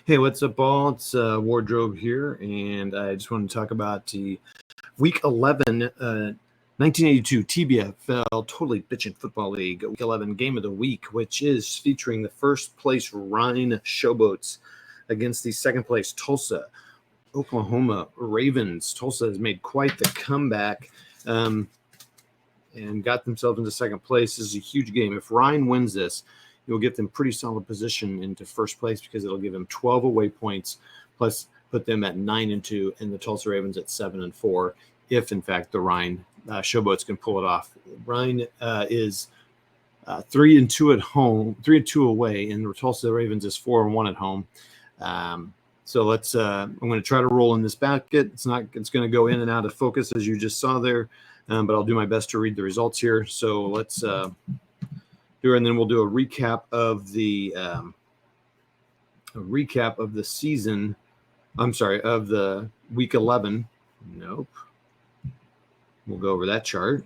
Hey, what's up, all? It's Wardrobe here, and I just want to talk about the Week 11, 1982 TBFL Totally Bitchin' Football League Week 11 Game of the Week, which is featuring the first place Rhine Showboats against the second place Tulsa Oklahoma Ravens. Tulsa has made quite the comeback and got themselves into second place. This is a huge game. If Rhine wins this, it will get them pretty solid position into first place because it'll give them 12 away points, plus put them at 9-2, and the Tulsa Ravens at 7-4. If in fact the Rhine Showboats can pull it off, Rhine is 3-2 at home, 3-2 away, and the Tulsa Ravens is 4-1 at home. So let's. I'm going to try to roll in this basket. It's going to go in and out of focus as you just saw there, but I'll do my best to read the results here. So let's. And then we'll do a recap of the season. I'm sorry, of the Week 11. Nope. We'll go over that chart.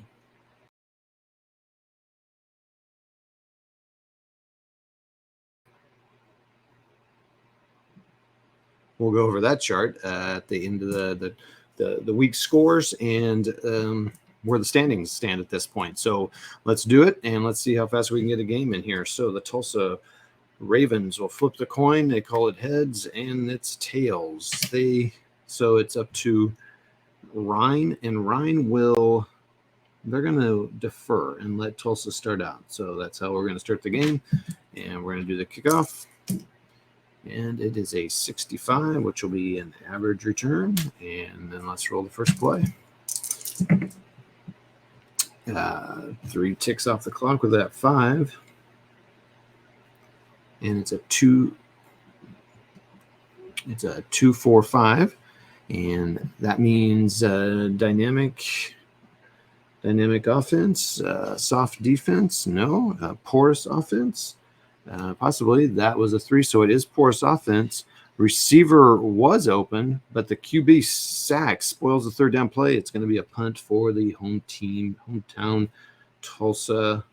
We'll go over that chart at the end of the week scores and where the standings stand at this point. So let's do it, and let's see how fast we can get a game in here. So the Tulsa Ravens will flip the coin. They call it heads, and it's tails. So it's up to Rhine, and Rhine they're going to defer and let Tulsa start out. So that's how we're going to start the game, and we're going to do the kickoff. And it is a 65, which will be an average return. And then let's roll the first play. 3 ticks off the clock with that 5. And it's a 2-4-5. And that means dynamic offense, soft defense, no, porous offense. Possibly that was a 3, so it is porous offense. Receiver was open, but the QB sack spoils the third down play. It's going to be a punt for the hometown Tulsa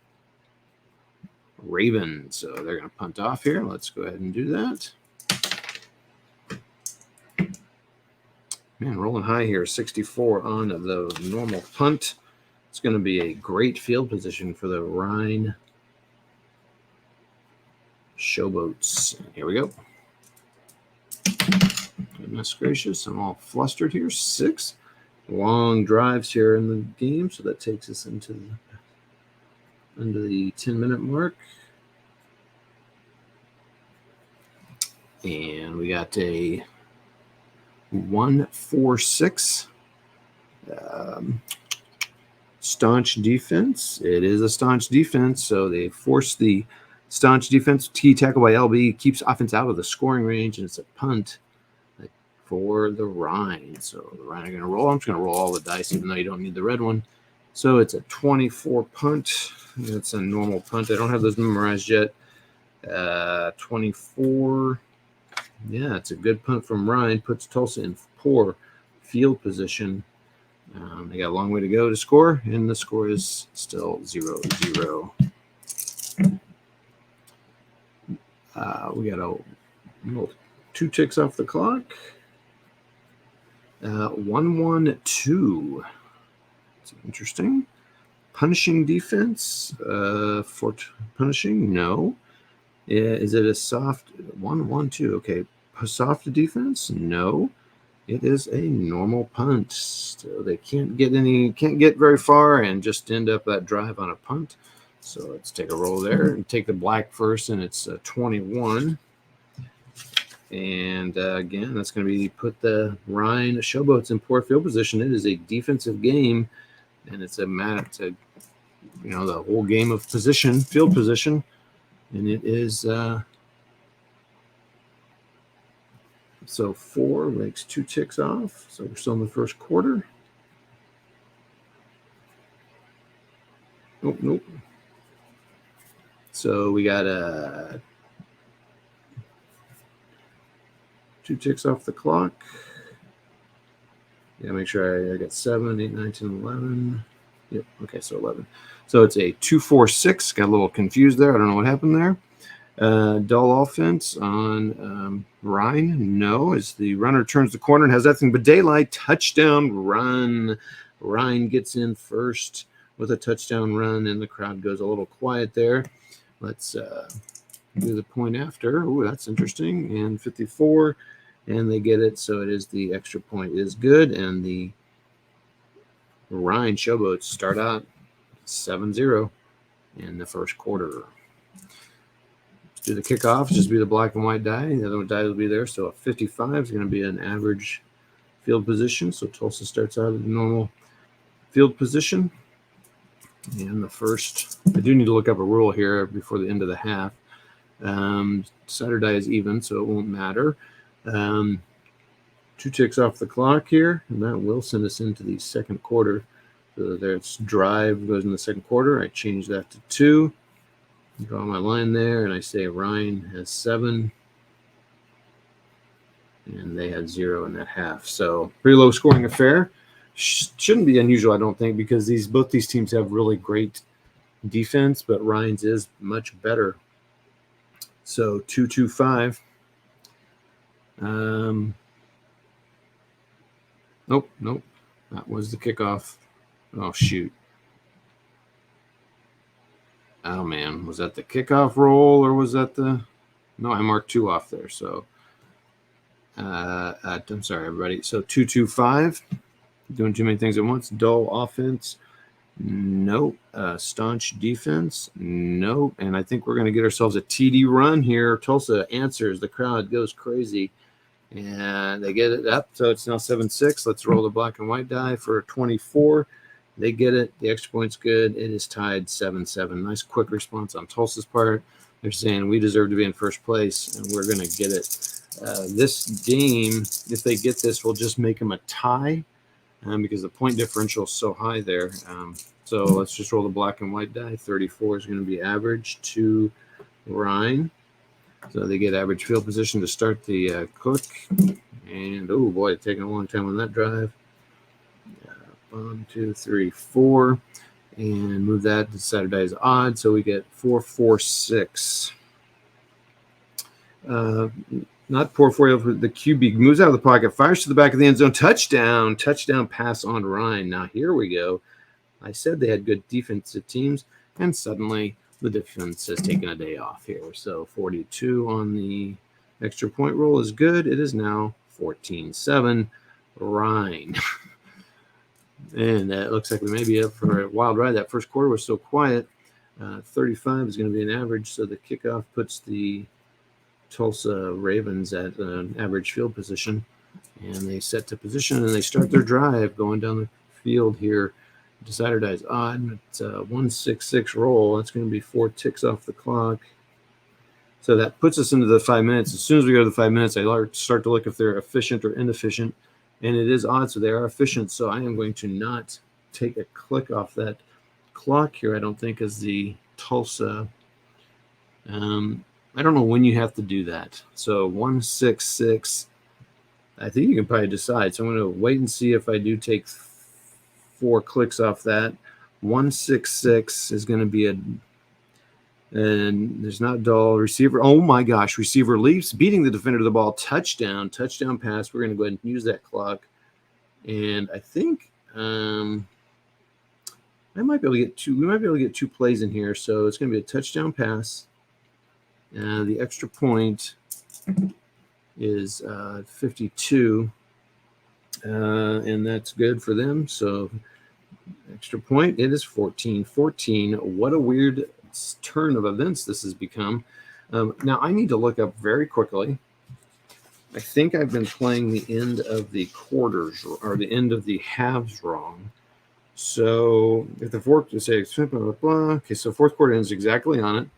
Ravens. So they're going to punt off here. Let's go ahead and do that. Man, rolling high here, 64 on the normal punt. It's going to be a great field position for the Rhine Showboats. Here we go. Goodness gracious, I'm all flustered here. 6 long drives here in the game, so that takes us into the 10-minute mark. And we got a 1-4-6 staunch defense. It is a staunch defense, so they force the staunch defense. T tackle by LB keeps offense out of the scoring range, and it's a punt for the Rhine. So the Rhine are going to roll. I'm just going to roll all the dice, even though you don't need the red one. So it's a 24 punt. It's a normal punt. I don't have those memorized yet. 24. Yeah, it's a good punt from Rhine. Puts Tulsa in poor field position. They got a long way to go to score, and the score is still 0-0. We got a little 2 ticks off the clock. 1-1-2. It's interesting. Punishing defense for punishing? No. Is it a soft 1-1-2? Okay. A soft defense? No. It is a normal punt. So they can't get very far and just end up that drive on a punt. So let's take a roll there and take the black first, and it's 21. And again, that's going to be put the Rhine Showboats in poor field position. It is a defensive game, and it's a matter to, the whole game of field position, and it is so 4 makes 2 ticks off. So we're still in the first quarter. Nope. So we got 2 ticks off the clock. Yeah, make sure I got 7, 8, 9, 10, 11. Yep. Okay, so 11. So it's a 2-4-6. Got a little confused there. I don't know what happened there. Dull offense on Ryan. No, as the runner turns the corner and has nothing but daylight. Touchdown run. Ryan gets in first with a touchdown run, and the crowd goes a little quiet there. Let's do the point after. Oh, that's interesting. And 54, and they get it. So it is the extra point is good, and the Ryan Showboats start out 7-0 in the first quarter. Do the kickoff, just be the black and white die. The other die will be there. So a 55 is going to be an average field position. So Tulsa starts out at the normal field position. And the first, I do need to look up a rule here before the end of the half. Saturday is even, so it won't matter. 2 ticks off the clock here, and that will send us into the second quarter. So there's drive goes in the second quarter. I change that to 2. Draw my line there, and I say Ryan has 7, and they had 0 in that half. So pretty low scoring affair. Shouldn't be unusual, I don't think, because both these teams have really great defense, but Ryan's is much better. So 2-2-5. Nope. That was the kickoff. Oh, shoot. Oh, man. Was that the kickoff roll or was that the... No, I marked 2 off there. So, I'm sorry, everybody. So 2-2-5. Doing too many things at once. Dull offense. Nope. Staunch defense. Nope. And I think we're going to get ourselves a TD run here. Tulsa answers. The crowd goes crazy. And they get it up. So it's now 7-6. Let's roll the black and white die for 24. They get it. The extra point's good. It is tied 7-7. Nice quick response on Tulsa's part. They're saying we deserve to be in first place, and we're going to get it. This game, if they get this, will just make them a tie because the point differential is so high there. So let's just roll the black and white die. 34 is going to be average to Ryan. So they get average field position to start the cook. And, oh, boy, it's taking a long time on that drive. 1, 2, 3, 4. And move that to Saturday's odd. So we get 4, 4, 6. Not poor for you. The QB moves out of the pocket, fires to the back of the end zone. Touchdown pass on Ryan. Now, here we go. I said they had good defensive teams, and suddenly the defense has taken a day off here. So 42 on the extra point roll is good. It is now 14-7. Ryan. And it looks like we may be up for a wild ride. That first quarter was so quiet. 35 is going to be an average. So the kickoff puts the Tulsa Ravens at an average field position. And they set to position and they start their drive going down the field here. To Saturday's odd. It's a 1-6-6 roll. That's going to be 4 ticks off the clock. So that puts us into the 5 minutes. As soon as we go to the 5 minutes, I start to look if they're efficient or inefficient. And it is odd, so they are efficient. So I am going to not take a click off that clock here, I don't think, as the Tulsa. I don't know when you have to do that. So 1-6-6. I think you can probably decide. So I'm going to wait and see if I do take 4 clicks off that. 1-6-6 is going to be and there's not dull receiver. Oh my gosh, receiver leaps, beating the defender to the ball. Touchdown pass. We're going to go ahead and use that clock. And I think I might be able to get 2. We might be able to get 2 plays in here. So it's going to be a touchdown pass. The extra point is 52. And that's good for them. So extra point, it is 14-14. What a weird turn of events this has become. Now I need to look up very quickly. I think I've been playing the end of the quarters or the end of the halves wrong. So if the fourth, say, blah, blah, blah. Okay, so fourth quarter ends exactly on it.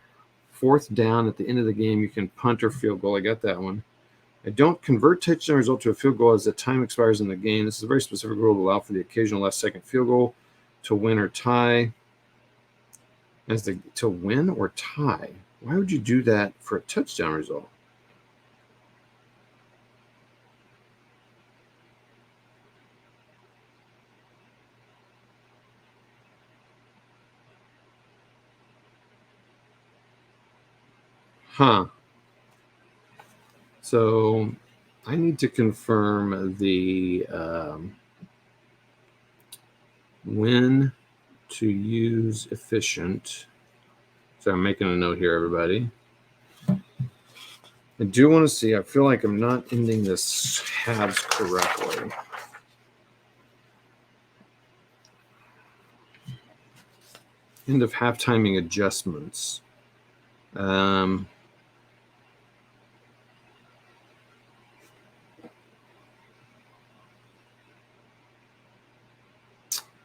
4th down at the end of the game, you can punt or field goal. I got that one. I don't convert touchdown result to a field goal as the time expires in the game. This is a very specific rule to allow for the occasional last-second field goal to win or tie. To win or tie? Why would you do that for a touchdown result? So I need to confirm the when to use efficient. So I'm making a note here, everybody. I do want to see, I feel like I'm not ending this halves correctly. End of half timing adjustments.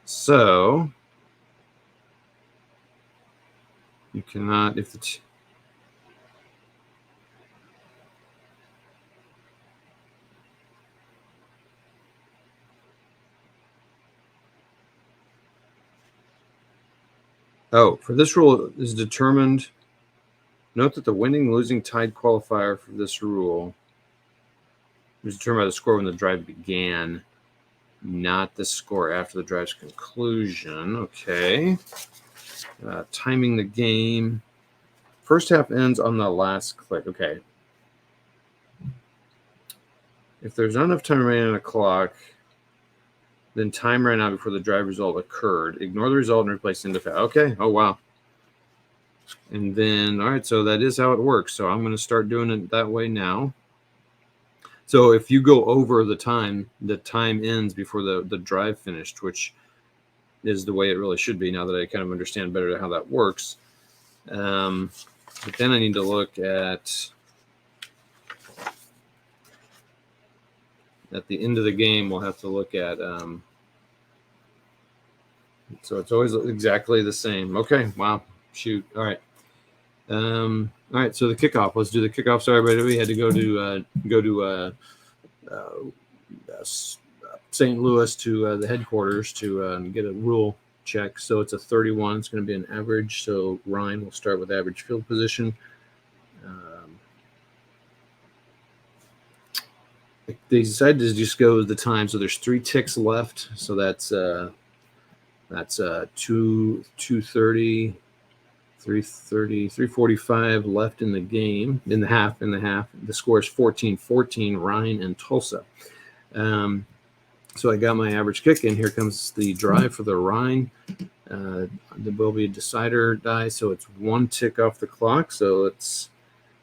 So you cannot, if the for this rule is determined. Note that the winning, losing, tied qualifier for this rule was determined by the score when the drive began, not the score after the drive's conclusion. Okay. Timing the game. First half ends on the last click. Okay. If there's not enough time remaining on the clock, then time ran out before the drive result occurred. Ignore the result and replace end of half. Okay. Oh, wow. And then, all right, so that is how it works. So I'm going to start doing it that way now. So if you go over the time ends before the drive finished, which is the way it really should be now that I kind of understand better how that works. But then I need to look at the end of the game. We'll have to look at, so it's always exactly the same. Okay. Wow. Shoot. All right. All right. So the kickoff, let's do the kickoff. Sorry, everybody. We had to go to St. Louis to the headquarters to get a rule check. So it's a 31. It's going to be an average. So Ryan will start with average field position. They decided to just go with the time. So there's 3 ticks left. So that's 2:30, 3:30, 3:45 left in the game, in the half. The score is 14-14, Ryan and Tulsa. So I got my average kick, and here comes the drive for the Rhine. There will be a decider die, so it's 1 tick off the clock. So it's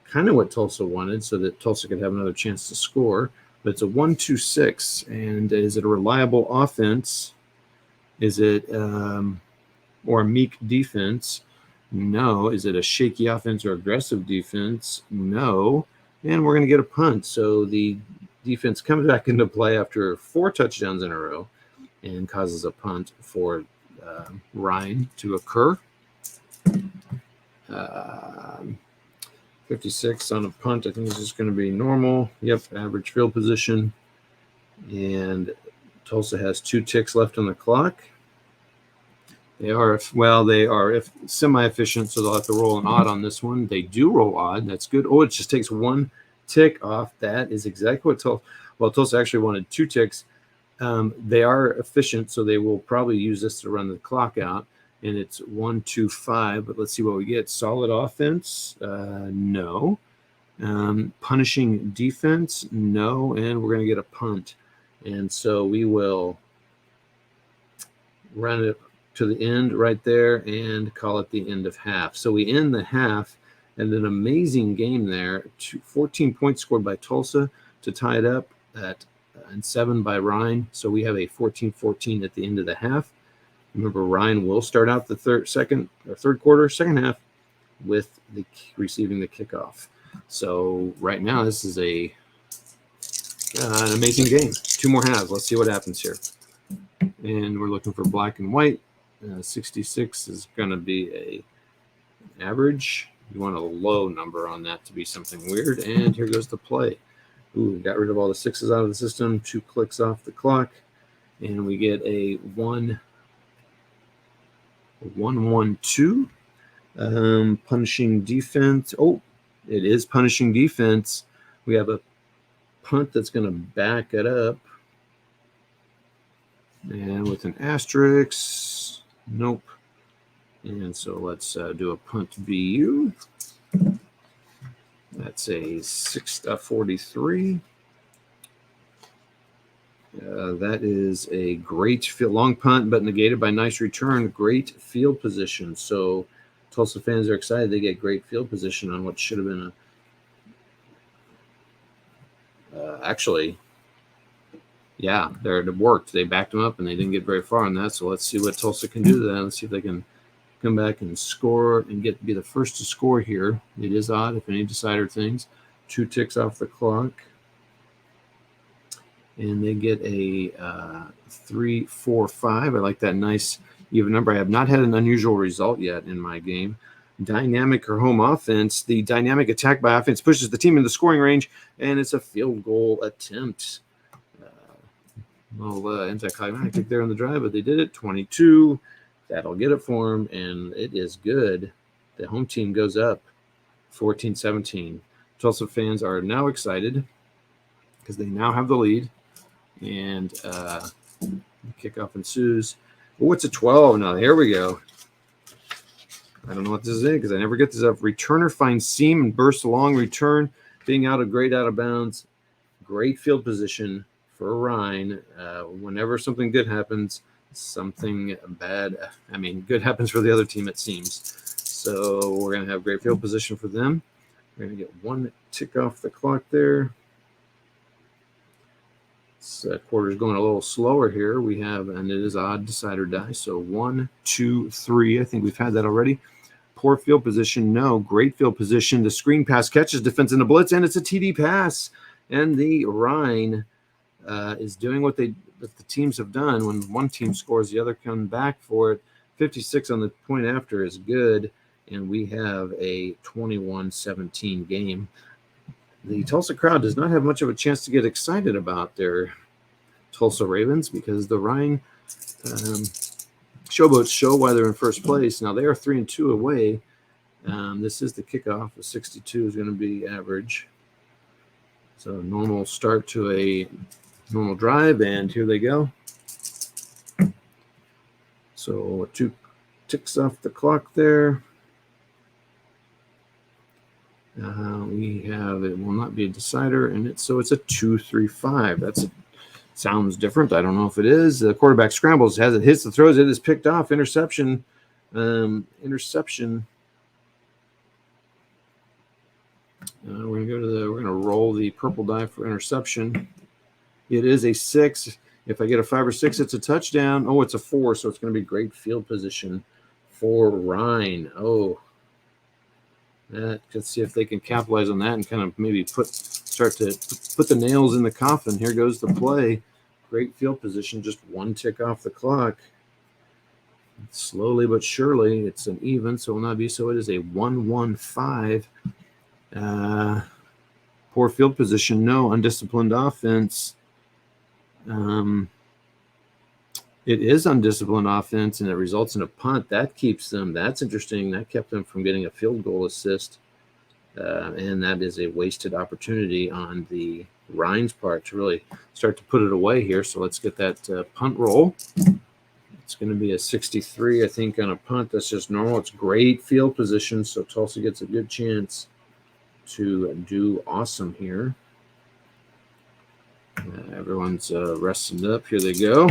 kind of what Tulsa wanted, so that Tulsa could have another chance to score. But it's a 1-2-6, and is it a reliable offense? Is it or a meek defense? No. Is it a shaky offense or aggressive defense? No. And we're going to get a punt. So the defense comes back into play after 4 touchdowns in a row and causes a punt for Ryan to occur. 56 on a punt. I think it's just going to be normal. Yep, average field position. And Tulsa has 2 ticks left on the clock. They are semi-efficient, so they'll have to roll an odd on this one. They do roll odd. That's good. Oh, it just takes 1 tick off. That is exactly what Tulsa. Well, Tulsa actually wanted 2 ticks. They are efficient, so they will probably use this to run the clock out. And it's 1-2-5. But let's see what we get. Solid offense? No. Punishing defense? No. And we're going to get a punt. And so we will run it to the end right there and call it the end of half. So we end the half, and an amazing game there. 14 points scored by Tulsa to tie it up and 7 by Ryan. So we have a 14-14 at the end of the half. Remember, Ryan will start out the second half with receiving the kickoff. So right now, this is an amazing game. 2 more halves. Let's see what happens here. And we're looking for black and white. 66 is going to be an average. You want a low number on that to be something weird. And here goes the play. Ooh, got rid of all the 6s out of the system. 2 clicks off the clock. And we get a 1-1-2. Punishing defense. Oh, it is punishing defense. We have a punt that's going to back it up. And with an asterisk, nope. And so let's do a punt BU. That's a 6.43. That is a great field, long punt, but negated by nice return. Great field position. So Tulsa fans are excited. They get great field position on what should have been actually, yeah, it worked. They backed them up, and they didn't get very far on that. So let's see what Tulsa can do then. Let's see if they can come back and score and be the first to score here. It is odd if any decider things. 2 ticks off the clock. And they get a 3, 4, 5. I like that nice even number. I have not had an unusual result yet in my game. Dynamic or home offense. The dynamic attack by offense pushes the team into the scoring range, and it's a field goal attempt. Anticlimactic there on the drive, but they did it. 22. That'll get it for them, and it is good. The home team goes up 14-17. Tulsa fans are now excited because they now have the lead. And kickoff ensues. Oh, it's a 12 now. Here we go. I don't know what this is because I never get this up. Returner finds seam and bursts along return, being out of bounds. Great field position for Ryan. Whenever something good happens, something bad. Good happens for the other team, it seems. So we're going to have great field position for them. We're going to get 1 tick off the clock there. This quarter's going a little slower here. We have, and it is odd decider die. So 1, 2, 3. I think we've had that already. Poor field position. No, great field position. The screen pass catches defense in the blitz, and it's a TD pass. And the Rhine is doing what the teams have done. When one team scores, the other come back for it. 56 on the point after is good, and we have a 21-17 game. The Tulsa crowd does not have much of a chance to get excited about their Tulsa Ravens because the Rhine Showboats show why they're in first place. Now they are 3-2 away. This is the kickoff. A 62 is going to be average. So normal start to a normal drive, and here they go. So 2 ticks off the clock there. We have, it will not be a decider, and it's a 2-3-5. Sounds different. I don't know if it is. The quarterback scrambles, has it, hits the throws, it is picked off. Interception. We're going to roll the purple die for interception. It is a 6. If I get a 5 or 6, it's a touchdown. Oh, it's a 4, so it's going to be great field position for Rhine. Oh. Let's see if they can capitalize on that and kind of maybe start to put the nails in the coffin. Here goes the play. Great field position, just 1 tick off the clock. Slowly but surely, it's an even, so it will not be so. It is a 1-1-5. Poor field position, no. Undisciplined offense. It is undisciplined offense, and it results in a punt. That keeps them. That's interesting. That kept them from getting a field goal assist. And that is a wasted opportunity on the Rhine's part to really start to put it away here. So let's get that punt roll. It's going to be a 63, I think, on a punt. That's just normal. It's great field position, so Tulsa gets a good chance to do awesome here. Everyone's resting up. Here they go.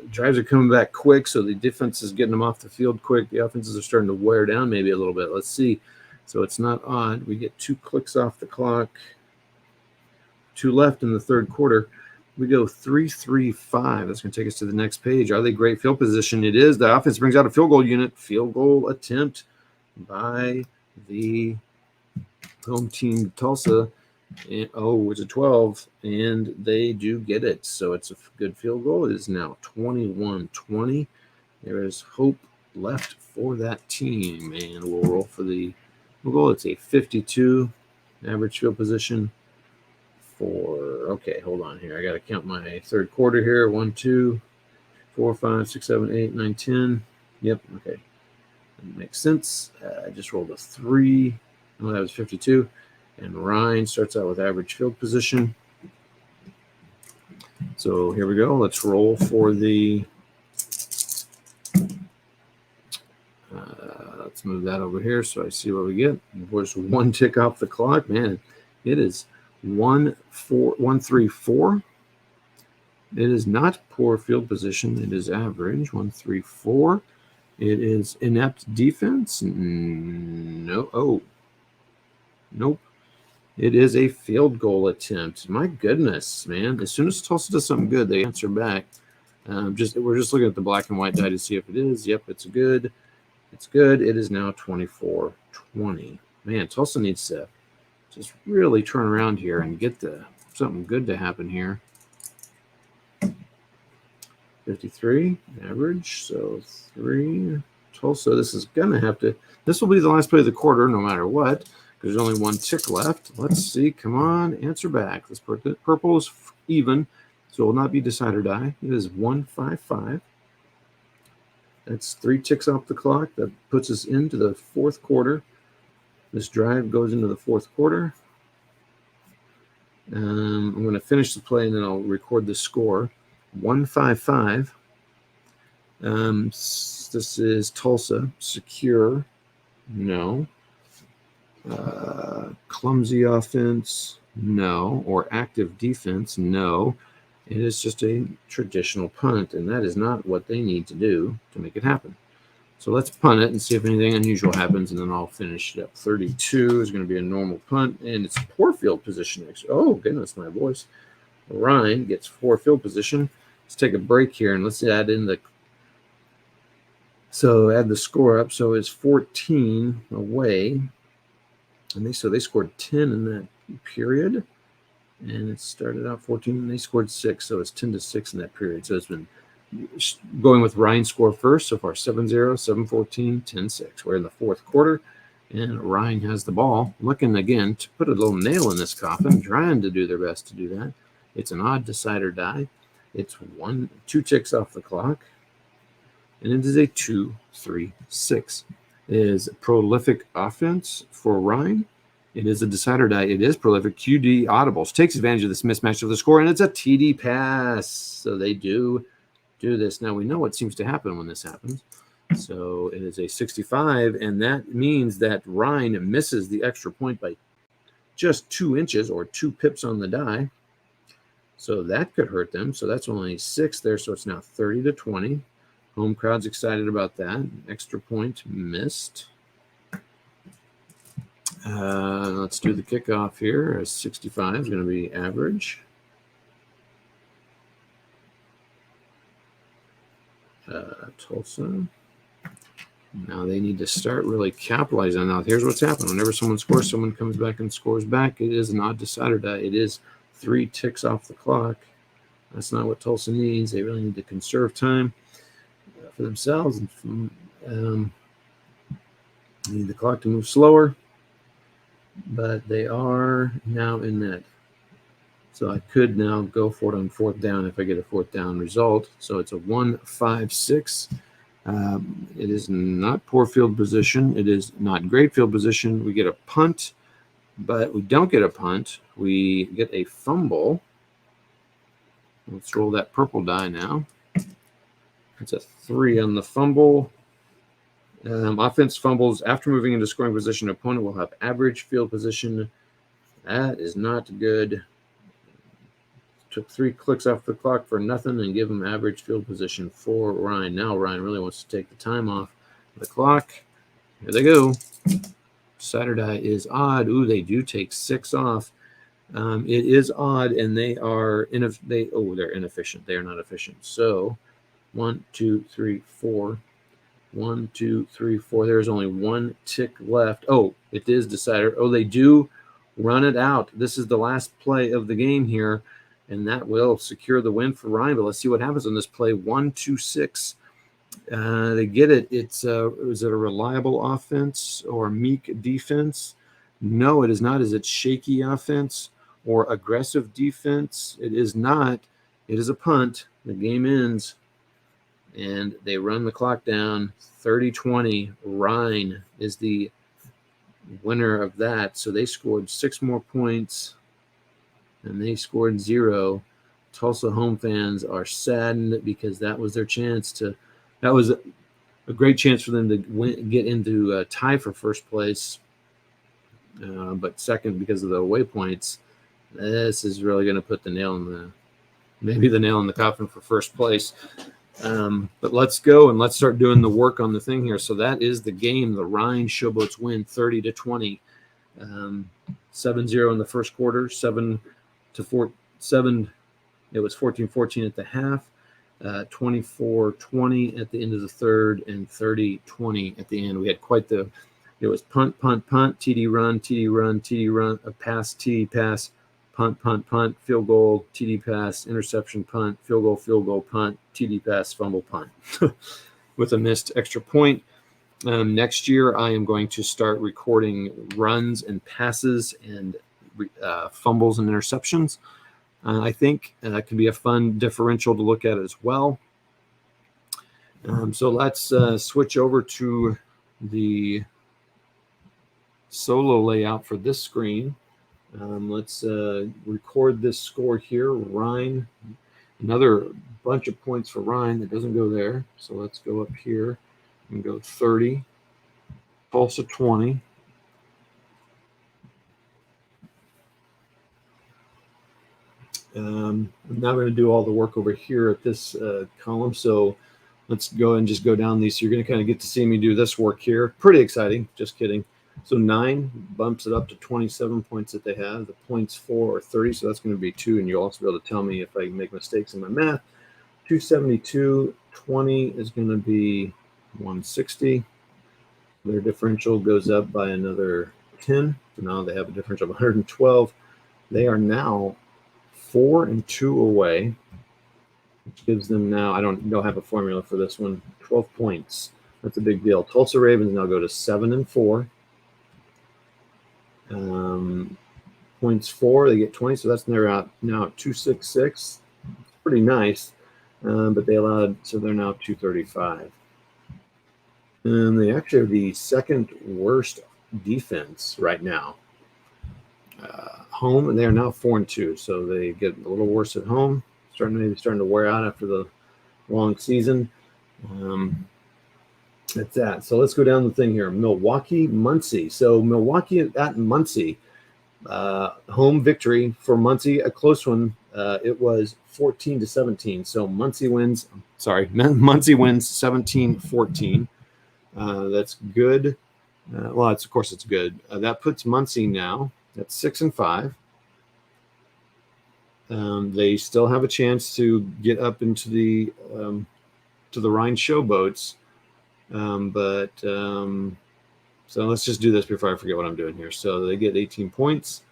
Drives are coming back quick, so the defense is getting them off the field quick. The offenses are starting to wear down maybe a little bit. Let's see. So it's not odd. We get 2 clicks off the clock. 2 left in the third quarter. We go 3-3-5. That's going to take us to the next page. Are they great field position? It is. The offense brings out a field goal unit. Field goal attempt by the home team, Tulsa. And, it's a 12, and they do get it. So it's a good field goal. It is now 21-20. There is hope left for that team, and we'll roll for the goal. It's a 52 average field position for, okay, hold on here. I got to count my third quarter here. 1, 2, 4, 5, 6, 7, 8, 9, 10. Yep, okay. That makes sense. I just rolled a 3. Oh, that was 52. And Ryan starts out with average field position. So here we go. Let's roll for the Let's move that over here so I see what we get. There's one tick off the clock. Man, it is 1-3-4. It is not poor field position. It is average. 1-3-4. It is inept defense. No. Oh, nope. It is a field goal attempt. My goodness, man. As soon as Tulsa does something good, they answer back. We're just looking at the black and white die to see if it is. Yep, it's good. It's good. It is now 24-20. Man, Tulsa needs to just really turn around here and get something good to happen here. 53 average. So 3 Tulsa. This is gonna have to. This will be the last play of the quarter, no matter what. There's only one tick left. Let's see. Come on, answer back. This purple is even, so it will not be decider die. It is 1-5-5. That's 3 ticks off the clock. That puts us into the fourth quarter. This drive goes into the fourth quarter. I'm going to finish the play and then I'll record the score. 1-5-5. This is Tulsa. Secure. No. Clumsy offense. No. Or active defense. No. It is just a traditional punt, and that is not what they need to do to make it happen. So let's punt it and see if anything unusual happens, and then I'll finish it up. 32 is going to be a normal punt, and it's poor field position. Oh, goodness, my voice. Ryan gets poor field position. Let's take a break here, and let's add in add the score up. So it's 14 away, and they scored 10 in that period. And it started out 14, and they scored 6, so it's 10-6 in that period. So it's been going with Ryan's score first. So far, 7-0, 7-14, 10-6. We're in the fourth quarter, and Ryan has the ball. Looking again to put a little nail in this coffin, trying to do their best to do that. It's an odd decider die. It's 2 ticks off the clock, and it is a 2-3-6. It is a prolific offense for Ryan. It is a decider die. It is prolific. QD audibles takes advantage of this mismatch of the score, and it's a TD pass. So they do this. Now we know what seems to happen when this happens. So it is a 65, and that means that Ryan misses the extra point by just 2 inches or 2 pips on the die. So that could hurt them. So that's only 6 there. So it's now 30-20. Home crowd's excited about that. Extra point missed. Let's do the kickoff here. 65 is going to be average. Tulsa. Now they need to start really capitalizing on that. Here's what's happened. Whenever someone scores, someone comes back and scores back. It is an odd decider die. It is 3 ticks off the clock. That's not what Tulsa needs. They really need to conserve time for themselves. And they need the clock to move slower. But they are now in that. So I could now go for it on 4th down if I get a 4th down result. So it's a 1-5-6. It is not poor field position. It is not great field position. We get a punt, but we don't get a punt. We get a fumble. Let's roll that purple die now. It's a 3 on the fumble. Offense fumbles after moving into scoring position. Opponent will have average field position. That is not good. Took 3 clicks off the clock for nothing and give him average field position for Ryan. Now Ryan really wants to take the time off the clock. Here they go. Saturday is odd. Ooh, they do take 6 off. It is odd, and they're inefficient. They are not efficient. So 1, 2, 3, 4. 1, 2, 3, 4. There's only 1 tick left. Oh, it is decider. Oh, they do run it out. This is the last play of the game here, and that will secure the win for Ryan. But let's see what happens on this play. 1-2-6. They get it. Is it a reliable offense or meek defense? No, it is not. Is it shaky offense or aggressive defense? It is not. It is a punt. The game ends. And they run the clock down. 30-20. Ryan is the winner of that. So they scored 6 more points, and they scored 0. Tulsa home fans are saddened because that was their chance to. That was a a great chance for them to get into a tie for first place. But second, because of the away points, this is really going to put the nail in the coffin for first place. But let's go and let's start doing the work on the thing here. So that is the game. The Rhine Showboats win 30-20. 7-0 in the first quarter, 7. It was 14-14 at the half, 24-20 at the end of the third, and 30-20 at the end. We had it was punt, punt, punt, TD run, TD run, TD run, a pass, TD pass, punt, punt, punt, field goal, TD pass, interception, punt, field goal, punt, TD pass, fumble, punt, with a missed extra point. Next year, I am going to start recording runs and passes and fumbles and interceptions. I think that can be a fun differential to look at as well. So let's switch over to the solo layout for this screen. Let's record this score here. Rhine, another bunch of points for Rhine that doesn't go there. So let's go up here and go 30, Tulsa 20. I'm now going to do all the work over here at this column. So let's go and just go down these. So you're going to kind of get to see me do this work here. Pretty exciting. Just kidding. So 9 bumps it up to 27 points that they have. The points for are 30, so that's going to be 2. And you'll also be able to tell me if I make mistakes in my math. 272, 20 is going to be 160. Their differential goes up by another 10. So now they have a differential of 112. They are now 4-2 away, which gives them now, I don't have a formula for this one, 12 points. That's a big deal. Tulsa Ravens now go to 7-4. Points 4, they get 20, so that's they're out now at 266. Pretty nice, but they allowed, so they're now 235. And they actually are the second worst defense right now. Home, and they are now 4-2, so they get a little worse at home. Starting to wear out after the long season. That's that. So let's go down the thing here. Milwaukee, Muncie. So Milwaukee at Muncie. Home victory for Muncie, a close one. It was 14-17. So Muncie wins 17-14. That's good. Of course it's good. That puts Muncie now at 6-5. They still have a chance to get up into the Rhine Showboats. So let's just do this before I forget what I'm doing here. So they get 18 points.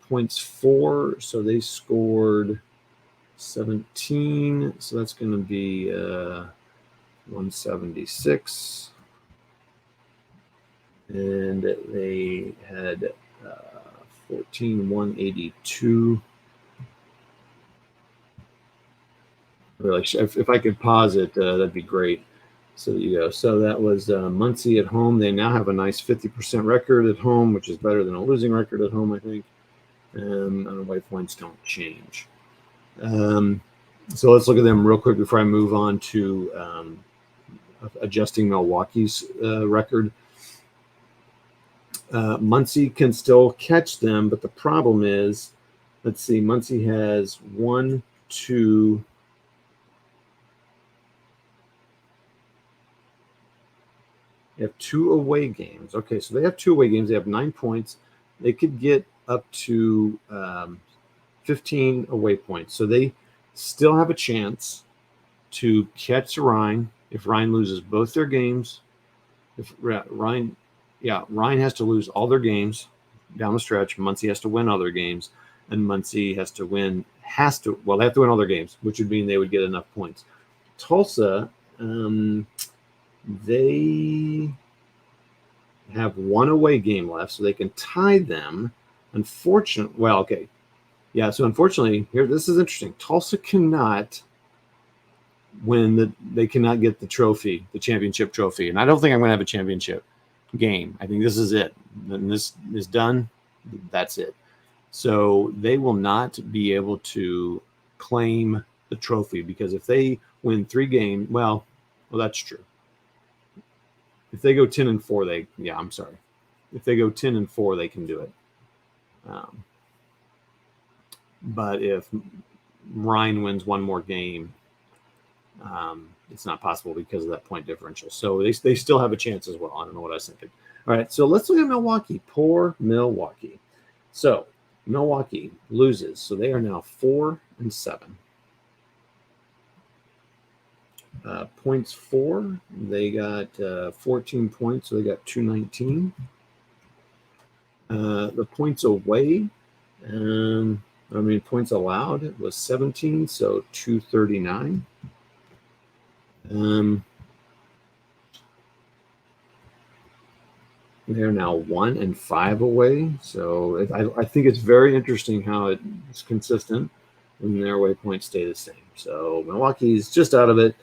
Points 4, so they scored 17. So that's going to be 176. And they had 182. Really, if I could pause it, that'd be great. So there you go. So that was Muncie at home. They now have a nice 50% record at home, which is better than a losing record at home, I think. And away points don't change. So let's look at them real quick before I move on to adjusting Milwaukee's record. Muncie can still catch them, but the problem is, let's see, Muncie has 1, 2. They have 2 away games. Okay, so they have 2 away games. They have 9 points. They could get up to 15 away points. So they still have a chance to catch Rhine if Rhine loses both their games. If Rhine has to lose all their games down the stretch. Muncie has to win all their games, and Muncie has to win. They have to win all their games, which would mean they would get enough points. Tulsa, they have 1 away game left, so they can tie them. Unfortunately, so unfortunately, here, this is interesting. Tulsa cannot win they cannot get the trophy, the championship trophy. And I don't think I'm going to have a championship game. I think this is it. When this is done, that's it. So they will not be able to claim the trophy, because if they win 3 games, well, that's true. If they go 10-4, I'm sorry. If they go 10-4, they can do it. But if Ryan wins one more game, it's not possible because of that point differential. So they still have a chance as well. I don't know what I was thinking. All right, so let's look at Milwaukee. Poor Milwaukee. So Milwaukee loses, so they are now 4-7. Points for, they got 14 points, so they got 219. The points away, points allowed was 17, so 239. They're now 1-5 away, so I think it's very interesting how it's consistent, and their away points stay the same. So Milwaukee's just out of it,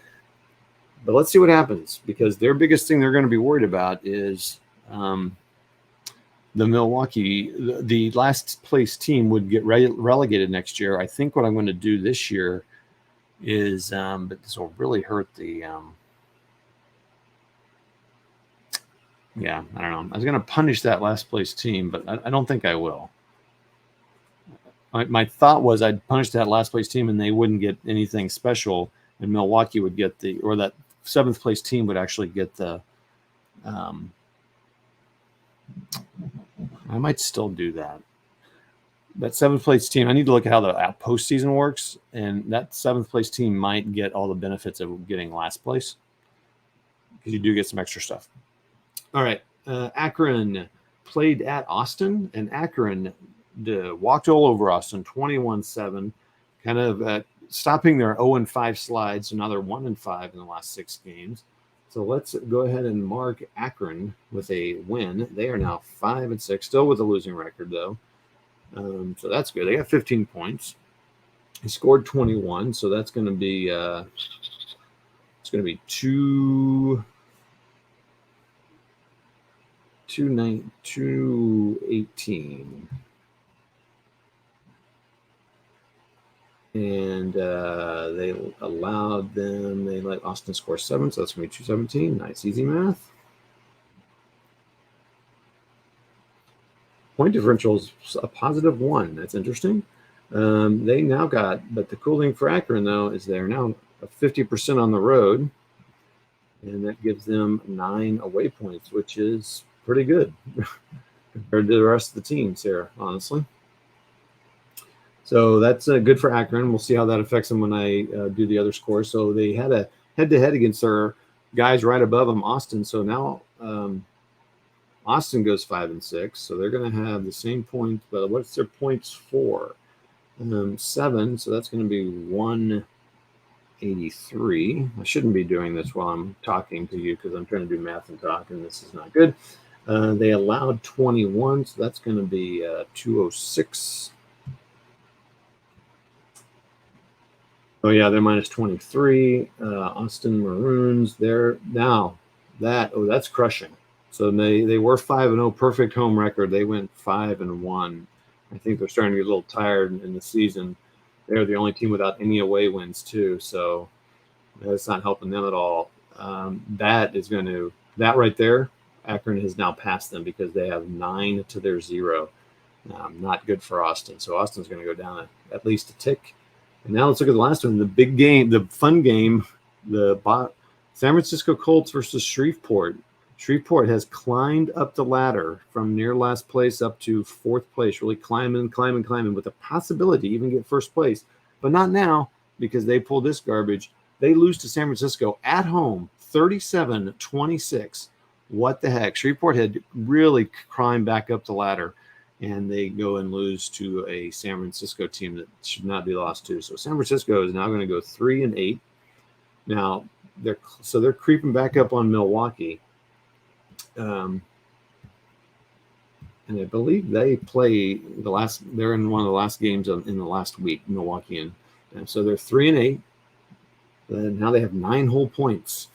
but let's see what happens, because their biggest thing they're going to be worried about is the Milwaukee. The last place team would get relegated next year. I think what I'm going to do this year is, but this will really hurt the. Yeah, I don't know. I was going to punish that last place team, but I don't think I will. My thought was I'd punish that last place team and they wouldn't get anything special, and Milwaukee would get that seventh place team would actually get the. I might still do that. That seventh place team, I need to look at how the postseason works, and that seventh place team might get all the benefits of getting last place, because you do get some extra stuff. All right, Akron played at Austin, and Akron walked all over Austin, 21-7, kind of stopping their 0-5 slide. So now they're 1-5 in the last 6 games. So let's go ahead and mark Akron with a win. They are now 5-6, still with a losing record though. So that's good. They got 15 points. He scored 21, so that's going to be it's going to be 218. And they let Austin score 7, so that's going to be 217. Nice, easy math. Point differential is a +1. That's interesting. They now but the cool thing for Akron, though, is they're now 50% on the road, and that gives them 9 away points, which is pretty good compared to the rest of the teams here, honestly. So that's good for Akron. We'll see how that affects them when I do the other scores. So they had a head-to-head against their guys right above them, Austin. So now Austin goes 5-6. So they're going to have the same points. But what's their points for? 7. So that's going to be 183. I shouldn't be doing this while I'm talking to you, because I'm trying to do math and talk, and this is not good. They allowed 21, so that's going to be 206. Oh yeah, they're -23. Austin Maroons, they're now that's crushing. So they were 5-0, perfect home record. They went 5-1. I think they're starting to get a little tired in the season. They're the only team without any away wins too, so that's not helping them at all. That right there, Akron has now passed them because they have 9 to their 0. Not good for Austin. So Austin's going to go down at least a tick. And now let's look at the last one, the big game, the fun game, San Francisco Colts versus Shreveport. Shreveport has climbed up the ladder from near last place up to 4th place, really climbing with the possibility to even get 1st place. But not now, because they pulled this garbage. They lose to San Francisco at home, 37-26. What the heck? Shreveport had really climbed back up the ladder, and they go and lose to a San Francisco team that should not be lost to. So San Francisco is now going to go 3-8. Now they're creeping back up on Milwaukee, and I believe they play they're in one of the last games in the last week, Milwaukee, and so they're 3-8. Now they have 9 whole points.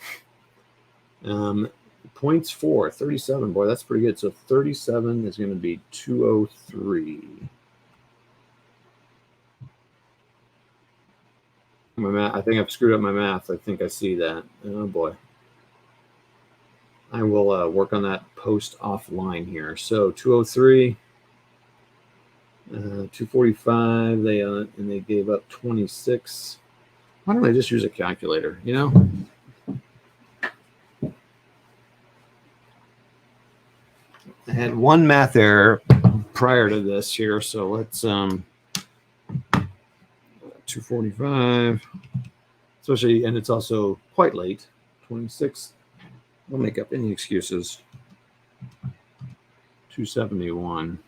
Points for 37. Boy, that's pretty good. So 37 is going to be 203. My math, I think I've screwed up my math. I think I see that. Oh boy. I will work on that post offline here. So 203, 245. They gave up 26. Why don't I just use a calculator? I had one math error prior to this here, so let's 245, especially, and it's also quite late. 26. I'll make up any excuses. 271.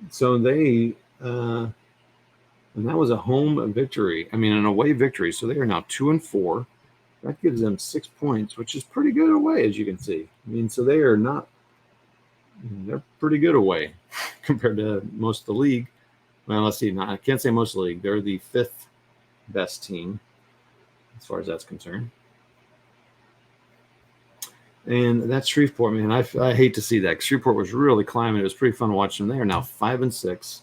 So they and that was a home victory. I mean, an away victory. So they are now 2-4. That gives them 6 points, which is pretty good away, as you can see. I mean, so they are not. They're pretty good away compared to most of the league. Well, let's see. I can't say most of the league. They're the 5th best team as far as that's concerned. And that's Shreveport, man. I hate to see that. Shreveport was really climbing. It was pretty fun to watch them. They are now 5-6.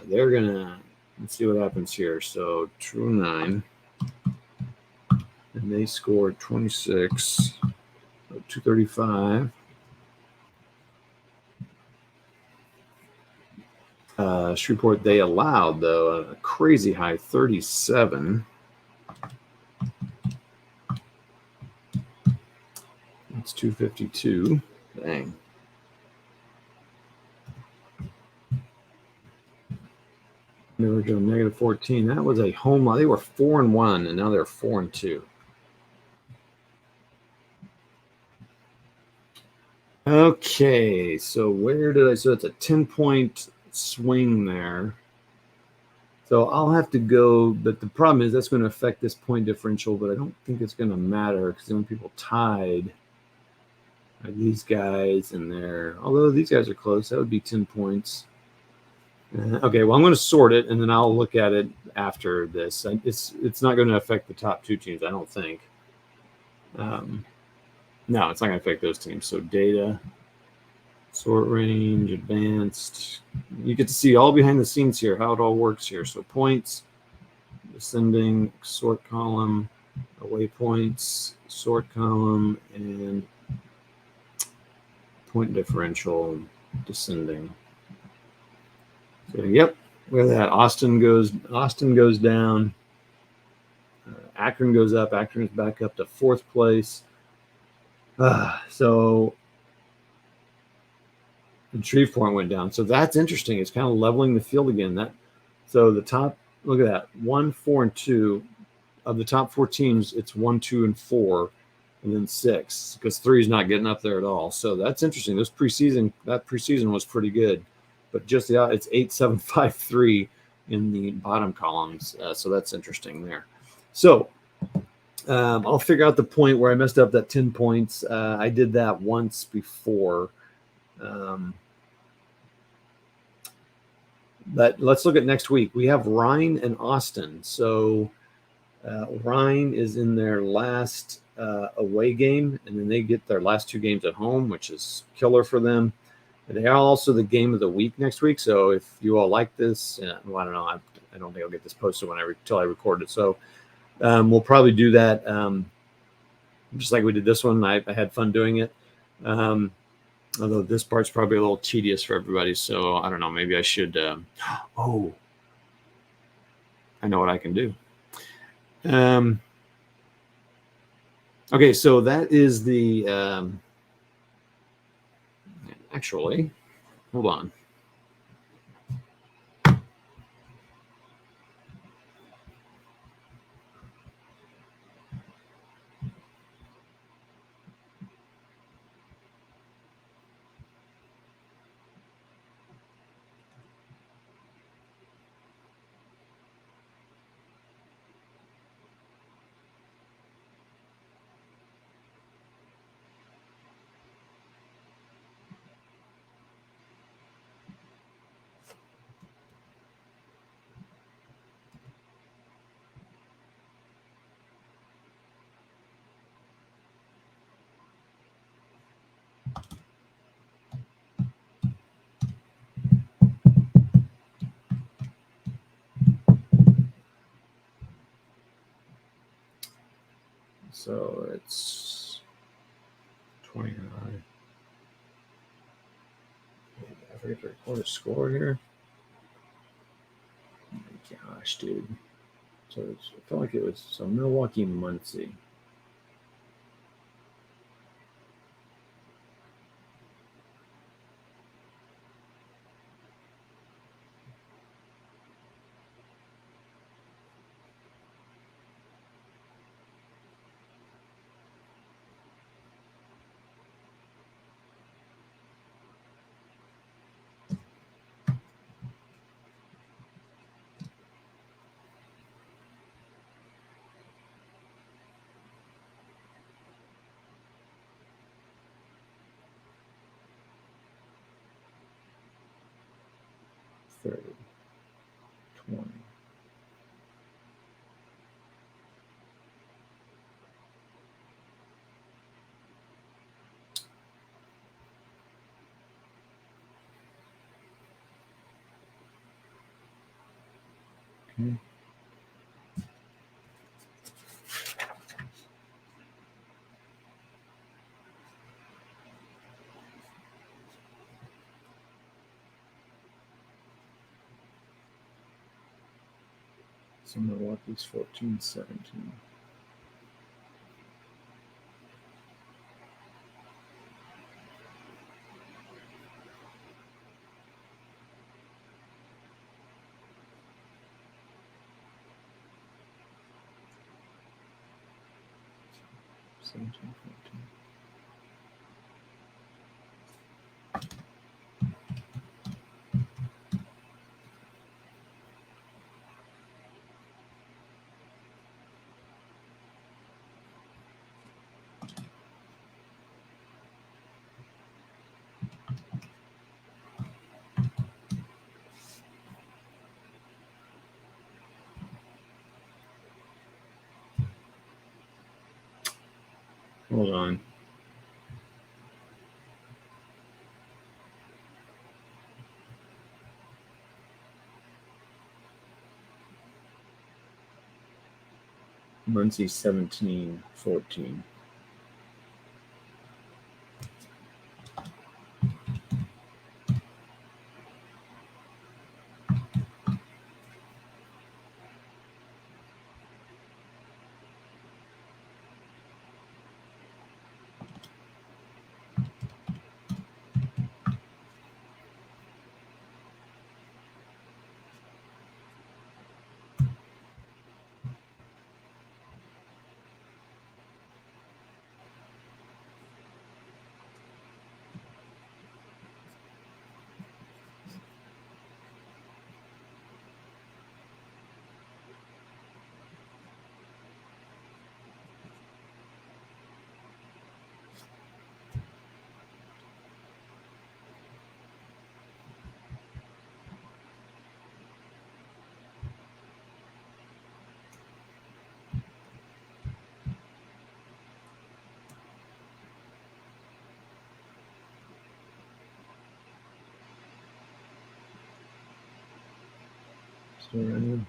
They're gonna let's see what happens here. So 209, and they scored 26, so 235. Shreveport, they allowed though a crazy high 37. That's 252. Dang. They were doing -14. That was a home run. They were 4-1, and now they're 4-2. Okay, so where did I? So it's a 10-point swing there. So I'll have to go, but the problem is that's going to affect this point differential, but I don't think it's going to matter because the only people tied are these guys and there. Although these guys are close, that would be 10 points. Okay, well, I'm going to sort it, and then I'll look at it after this. It's not going to affect the top 2 teams, I don't think. No, it's not going to affect those teams. So data, sort range, advanced. You get to see all behind the scenes here, how it all works here. So points, descending, sort column, away points, sort column, and point differential, descending. So yep, look at that. Austin goes down. Akron goes up. Akron's back up to 4th place. So and Shreveport went down. So that's interesting. It's kind of leveling the field again. So the top, look at that, 1, 4, and 2 of the top 4 teams. It's 1, 2, and 4, and then 6 because 3 is not getting up there at all. So that's interesting. That preseason was pretty good, but just it's 8, 7, 5, 3 in the bottom columns. So that's interesting there. So I'll figure out the point where I messed up that 10 points. I did that once before. But let's look at next week. We have Rhine and Austin. So Rhine is in their last away game, and then they get their last 2 games at home, which is killer for them. They are also the game of the week next week. So if you all like this, well, I don't know. I don't think I'll get this posted until I record it. So we'll probably do that just like we did this one. I had fun doing it. Although this part's probably a little tedious for everybody. So I don't know. Maybe I should. I know what I can do. Okay, so that is the. Actually, hold on. So it's 29. I forget to record a score here. Oh my gosh, dude. So it felt like it was Milwaukee Muncie. Third, 20. Okay. So Milwaukee's 14, 17. Seventeen, 14. Hold on. Muncie 17, 14. Still running.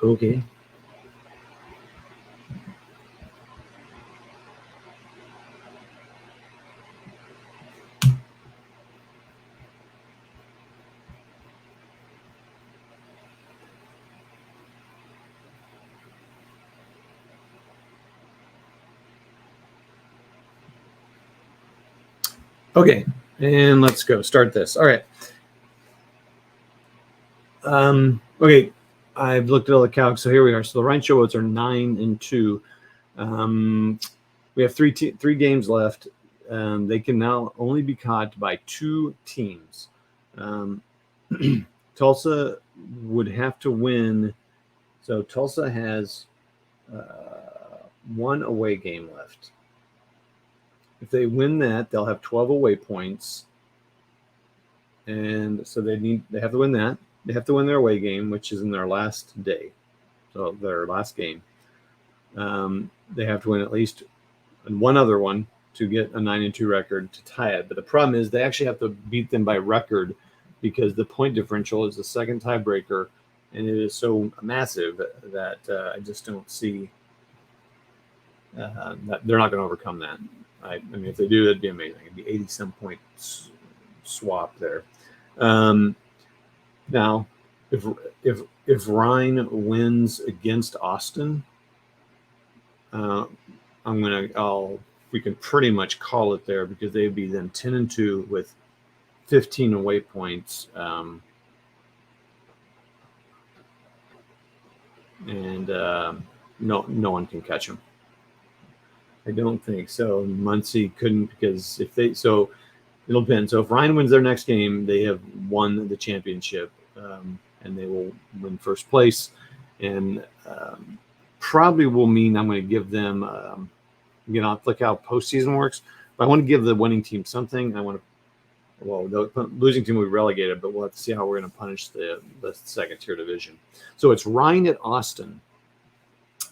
Okay. Okay, and let's go start this. All right. Okay, I've looked at all the calcs, so here we are. So the Ryan Showboats are 9-2. We have three games left. They can now only be caught by 2 teams. Tulsa would have to win. So Tulsa has 1 away game left. If they win that, they'll have 12 away points. And so they have to win that. They have to win their away game, which is in their last day. So their last game. They have to win at least one other one to get a 9-2 record to tie it. But the problem is they actually have to beat them by record because the point differential is the second tiebreaker, and it is so massive that I just don't see that they're not going to overcome that. I mean, if they do, it'd be amazing. It'd be 80-some point swap there. Now, if Rhine wins against Austin, we can pretty much call it there because they'd be then 10-2 with 15 away points. And no one can catch them. I don't think so. Muncie couldn't because it'll depend. So if Ryan wins their next game, they have won the championship, and they will win first place, and probably will mean I'm going to give them. Look how postseason works. But I want to give the winning team something. The losing team will be relegated, but we'll have to see how we're going to punish the second tier division. So it's Rhine at Austin.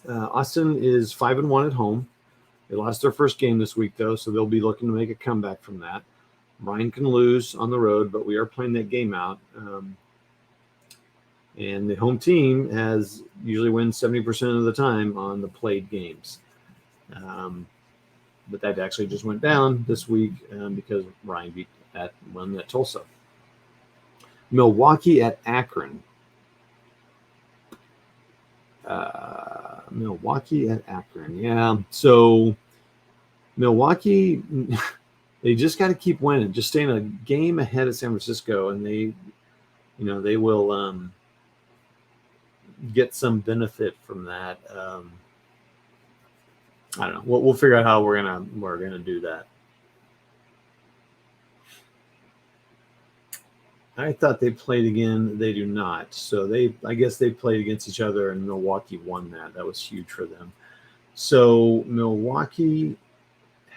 Austin is 5-1 at home. They lost their first game this week, though, so they'll be looking to make a comeback from that. Rhine can lose on the road, but we are playing that game out. And the home team usually wins 70% of the time on the played games. But that actually just went down this week because Ryan won at Tulsa. Milwaukee at Akron. Milwaukee at Akron. Yeah. So Milwaukee, they just got to keep winning. Just staying a game ahead of San Francisco, and they will get some benefit from that. I don't know. We'll figure out how we're gonna do that. I thought they played again. They do not. So I guess they played against each other, and Milwaukee won that. That was huge for them. So Milwaukee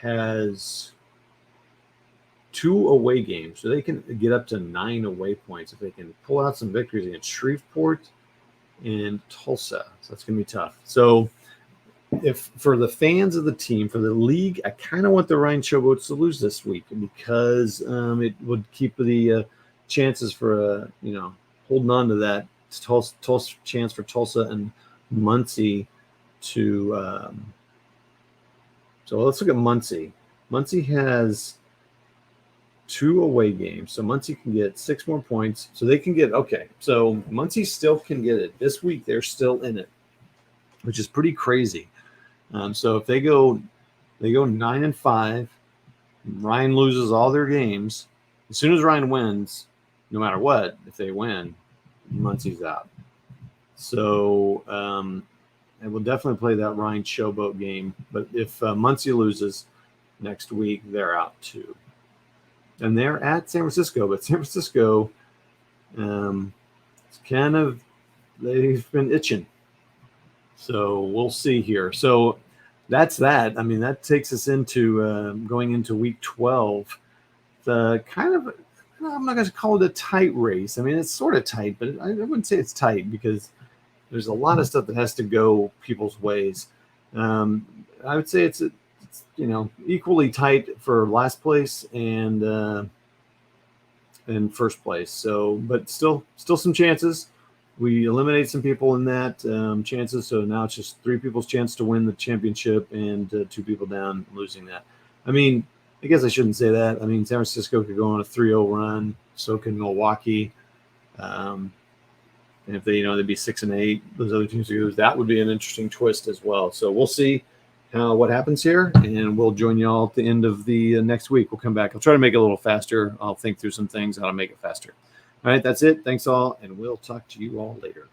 has 2 away games, so they can get up to 9 away points if they can pull out some victories against Shreveport and Tulsa. So that's gonna be tough. So if for the fans of the team, for the league, I kind of want the Ryan Showboats to lose this week because it would keep the chances for holding on to that Tulsa chance for Tulsa and Muncie to. So let's look at Muncie. Muncie has 2 away games, so Muncie can get 6 more points. So they can get So Muncie still can get it this week. They're still in it, which is pretty crazy. So if they go 9-5, Ryan loses all their games. As soon as Ryan wins, no matter what, if they win, Muncie's out. So I will definitely play that Ryan Showboat game. But if Muncie loses next week, they're out too. And they're at San Francisco, but San Francisco, it's they've been itching. So we'll see here. So that's that. I mean, that takes us into going into week 12. The I'm not going to call it a tight race. I mean, it's sort of tight, but I wouldn't say it's tight because there's a lot of stuff that has to go people's ways. I would say it's equally tight for last place and first place. So, but still some chances. we eliminate some people in that chances. So now it's just 3 people's chance to win the championship and 2 people down losing that. I mean, I guess I shouldn't say that. I mean, San Francisco could go on a 3-0 run. So can Milwaukee. And if they, they'd be 6-8, those other teams would lose. That would be an interesting twist as well. So we'll see what happens here, and we'll join y'all at the end of the next week. We'll come back. I'll try to make it a little faster. I'll think through some things, how to make it faster. All right, that's it. Thanks all, and we'll talk to you all later.